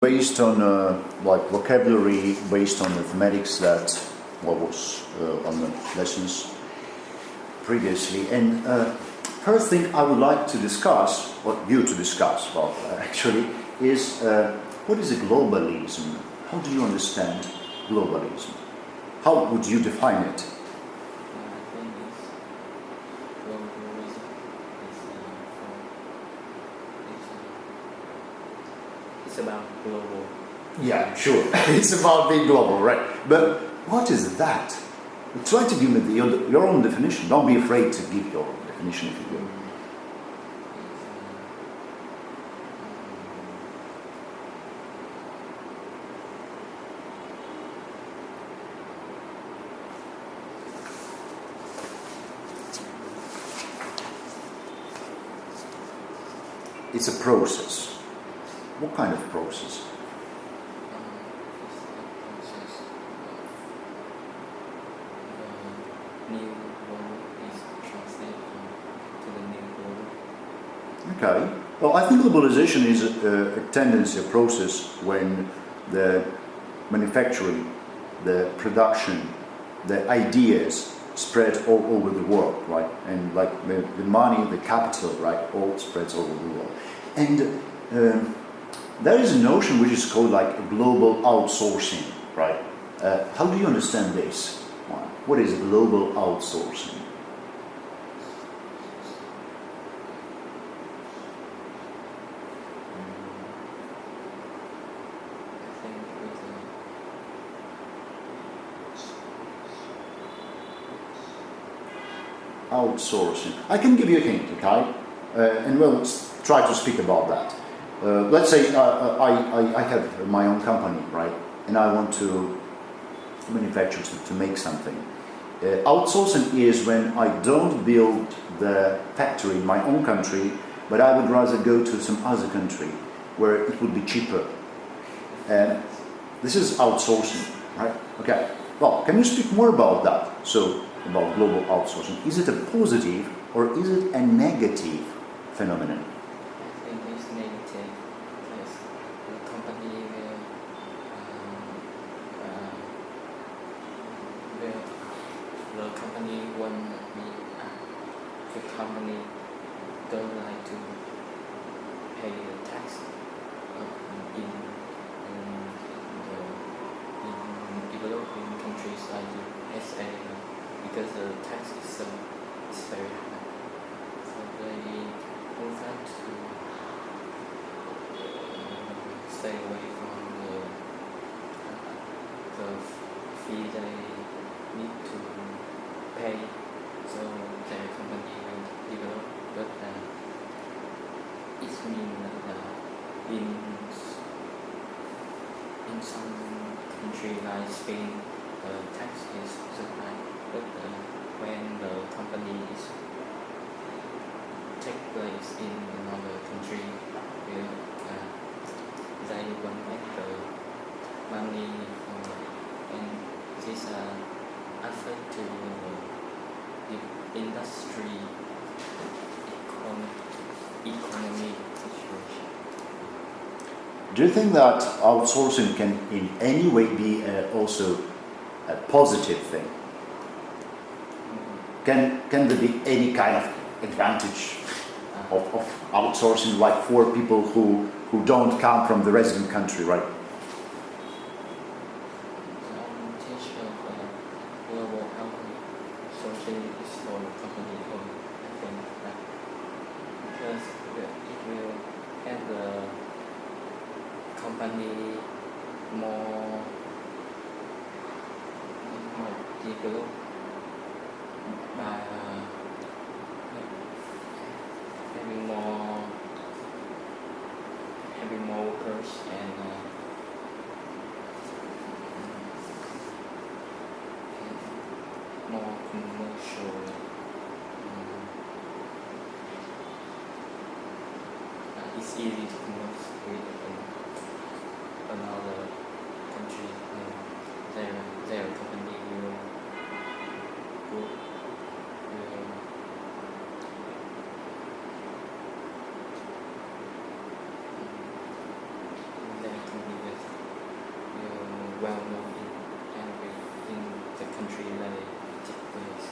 Based on like vocabulary, based on mathematics that was on the lessons previously. And first thing I would like to discuss, what you to discuss, well, actually, is what is a globalism? How do you understand globalism? How would you define it? It's about global. Yeah, sure. It's about being global, right? But what is that? Try to give me your own definition. Don't be afraid to give your own definition if you will. It's a process. What kind of process? It's a process of the new world is translated to the new world. Okay. Well, I think globalization is a tendency, a process when the manufacturing, the production, the ideas spread all over the world, right? And like the money, the capital, right, all spreads all over the world. And there is a notion which is called like global outsourcing, right? How do you understand this? What is global outsourcing? Outsourcing. I can give you a hint, okay? And we'll try to speak about that. Let's say I have my own company, right? And I want to manufacture, to make something. Outsourcing is when I don't build the factory in my own country, but I would rather go to some other country where it would be cheaper. And this is outsourcing, right? Okay. Well, can you speak more about that? So, about global outsourcing. Is it a positive or is it a negative phenomenon? I think it's negative because the company the company don't like to pay the tax in developing countries like the SA because the tax is very high. So they prefer to stay away from the fee they need to pay, so their company will develop. But it means that in some country like Spain, tax is so high. But when the company is take place in another country, they will make the money and this affect to the industry economy situation. Do you think that outsourcing can in any way be also a positive thing? Can there be any kind of advantage of outsourcing, like for people who don't come from the resident country, right? The advantage of global outsourcing is for the company own, I think, because it will help the company more developed by having more workers and more commercial. It's easy to commerce with another country, and their company will their company well known in the country that it takes place.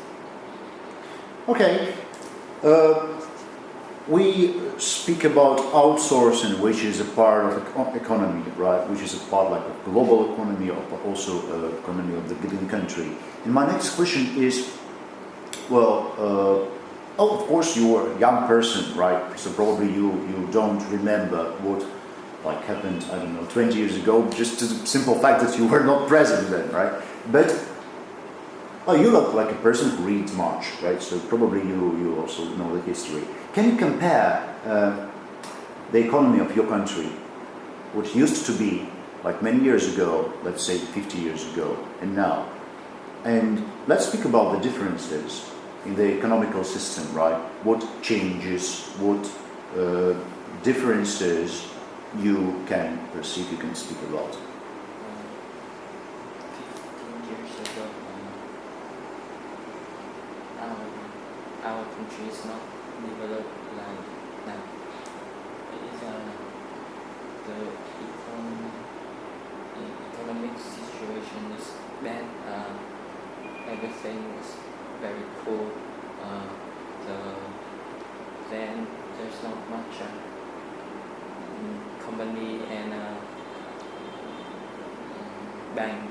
Okay. We speak about outsourcing, which is a part of the economy, right? Which is a part like a global economy, or also economy of the given country. And my next question is, well, of course you are a young person, right? So probably you don't remember what like happened, I don't know, 20 years ago, just the simple fact that you were not present then, right? But well, you look like a person who reads much, right? So probably you also know the history. Can you compare the economy of your country, what used to be like many years ago, let's say 50 years ago, and now? And let's speak about the differences in the economical system, right? What changes, what differences you can perceive, you can speak about? 15 years ago, our country is not developed like now. It is the economic situation is bad. Everything was very poor. Then there's not much company and bank,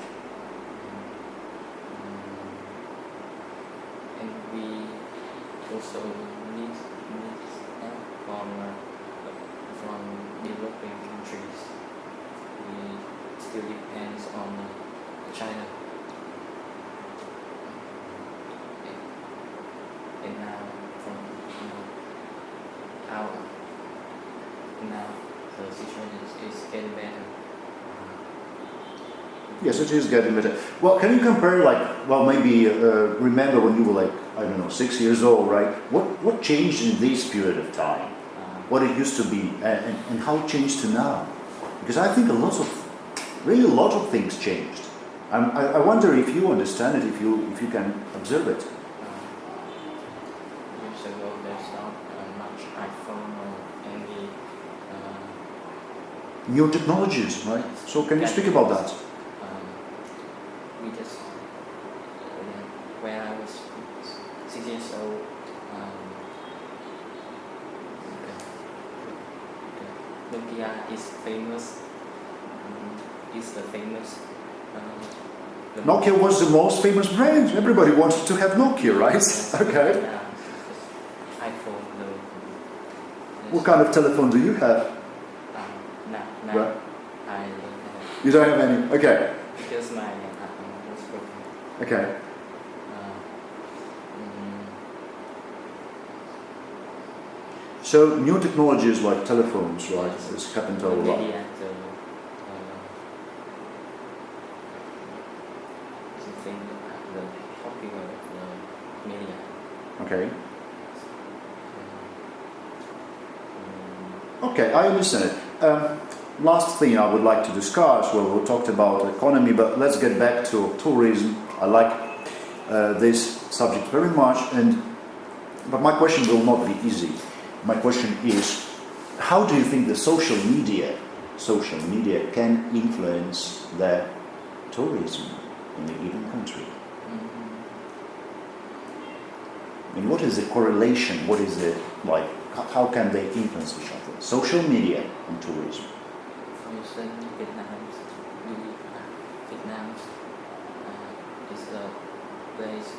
and we also need help from developing countries. We still depends on China. And now now the situation is getting better. Yes, it is getting better. Well, can you compare, like, well, maybe remember when you were like, I don't know, 6 years old, right? What changed in this period of time? What it used to be, and how it changed to now? Because I think really a lot of things changed. I wonder if you understand it, if you can observe it. Years ago, there's not much iPhone or any New technologies, right? So can you speak about that? We just when I was 6 years old, Nokia is famous. Is the famous. Nokia was the most famous brand. Everybody wanted to have Nokia, right? Okay. iPhone, no. What kind of telephone do you have? No, Right. I don't have. You don't have any? Okay. Because my was broken. Okay. So new technologies like telephones, right? It's happened a lot. Media, something the popular media. Okay. Okay, I understand it. Last thing I would like to discuss, well, we talked about economy, but let's get back to tourism. I like this subject very much, but my question will not be easy. My question is, how do you think the social media can influence the tourism in a given country? And what is the correlation? What is it like? How can they influence each other? Social media and tourism. For instance, Vietnam is a place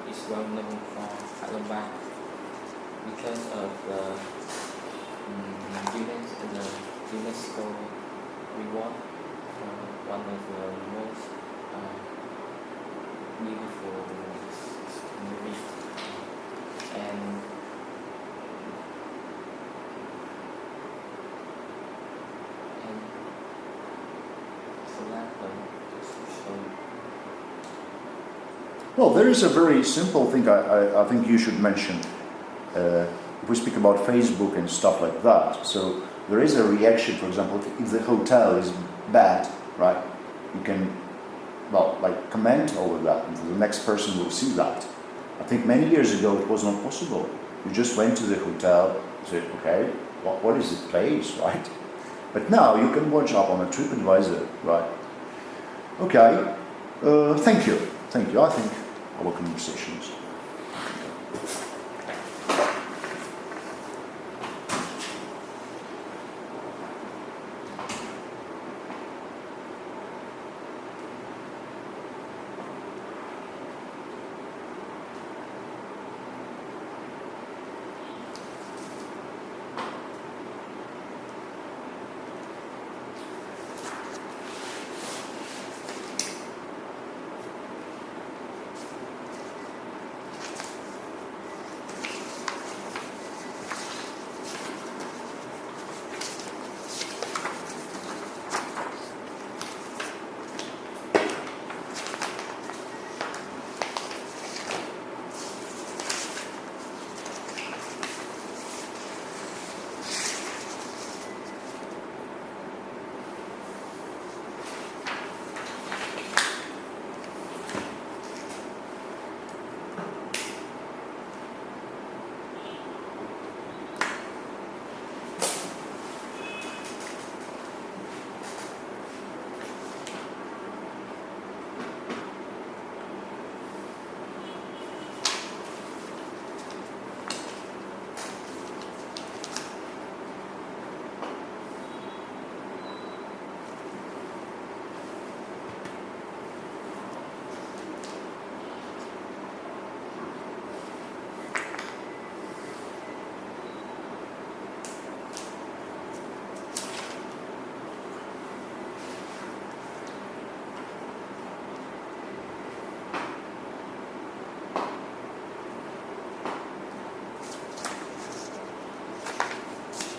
is well known for Alabama because of the UNESCO reward for one of the most beautiful movies. And so that Well, there is a very simple thing I think you should mention. If we speak about Facebook and stuff like that, so there is a reaction. For example, if the hotel is bad, right, you can, well, like comment over that, and the next person will see that. I think many years ago it was not possible. You just went to the hotel, said, okay, what is the place, right? But now you can watch up on a TripAdvisor, right? Okay, thank you. I think our conversations.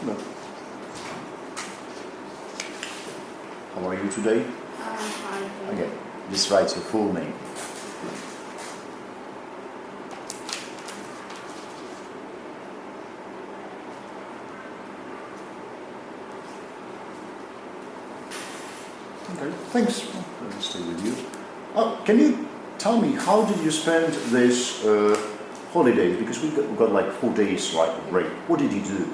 Hello. How are you today? I'm fine. Thank you. Okay, just write your full name. Okay, thanks. I'll stay with you. Oh, can you tell me how did you spend this holidays? Because we got like 4 days, right, break. What did you do?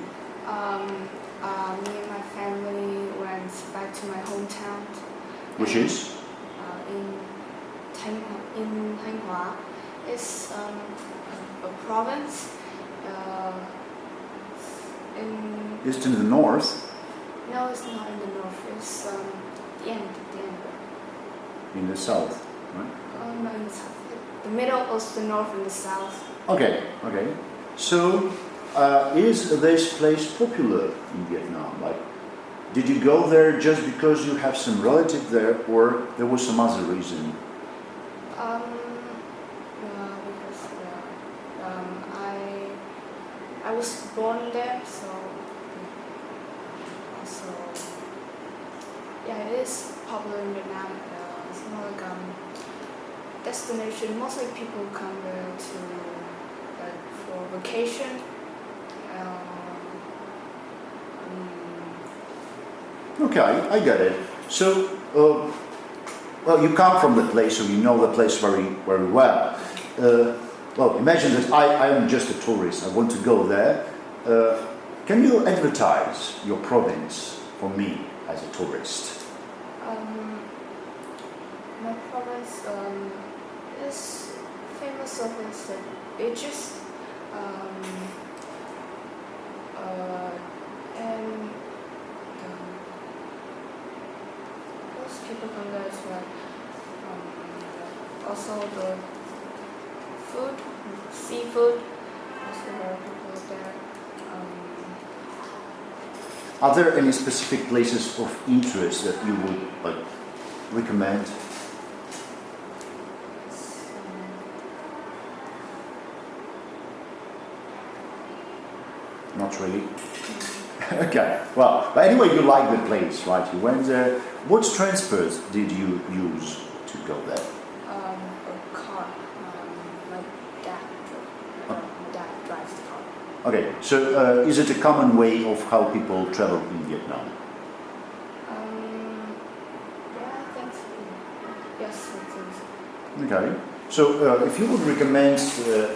Me and my family went back to my hometown. Which is? In Thanh. It's a province. It's in the north. No, it's not in the north. It's the end. In the south, right? No, in the south. The middle is the north and the south. Okay. So, is this place popular in Vietnam? Like, did you go there just because you have some relative there, or there was some other reason? Because I was born there, so also it is popular in Vietnam. It's more like destination. Mostly people come there to for vacation. Okay, I get it. So, well, you come from the place, so you know the place very, very well. Well, imagine that I am just a tourist. I want to go there. Can you advertise your province for me as a tourist? My province is famous of its beaches. And most people come there to also the food, seafood, also very popular there. Are there any specific places of interest that you would recommend? Not really. Okay. Well, but anyway, you like the place, right? You went there. What transport did you use to go there? A car. My dad drives the car. Okay. So, is it a common way of how people travel in Vietnam? Yeah, I think so. Yes, I think so. Okay. So, if you would recommend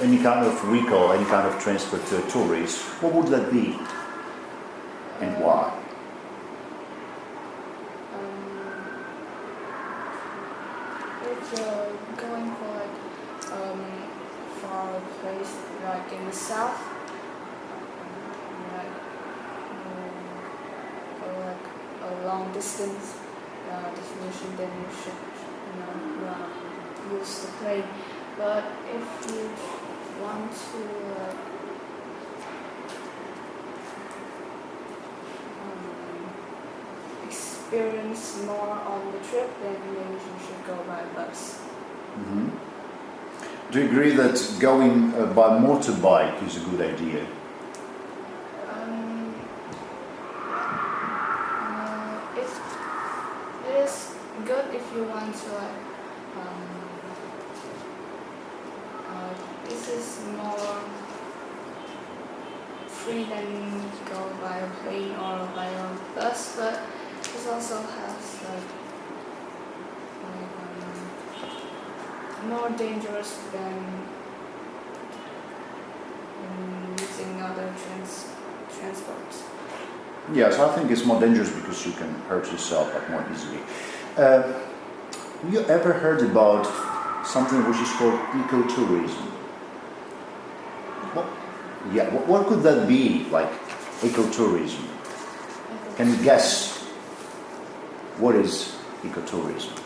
any kind of vehicle, any kind of transport to tourists, what would that be, and why? if you're going for like far place like in the south, like or like a long distance destination, then you should use the plane. But if you want to experience more on the trip, then maybe you should go by bus. Mm-hmm. Do you agree that going by motorbike is a good idea? It is good if you want to this is more free than go by a plane or by a bus, but this also has more dangerous than using other transports. Yes, I think it's more dangerous because you can hurt yourself more easily. Have you ever heard about something which is called ecotourism? What could that be, like ecotourism? Can you guess what is ecotourism?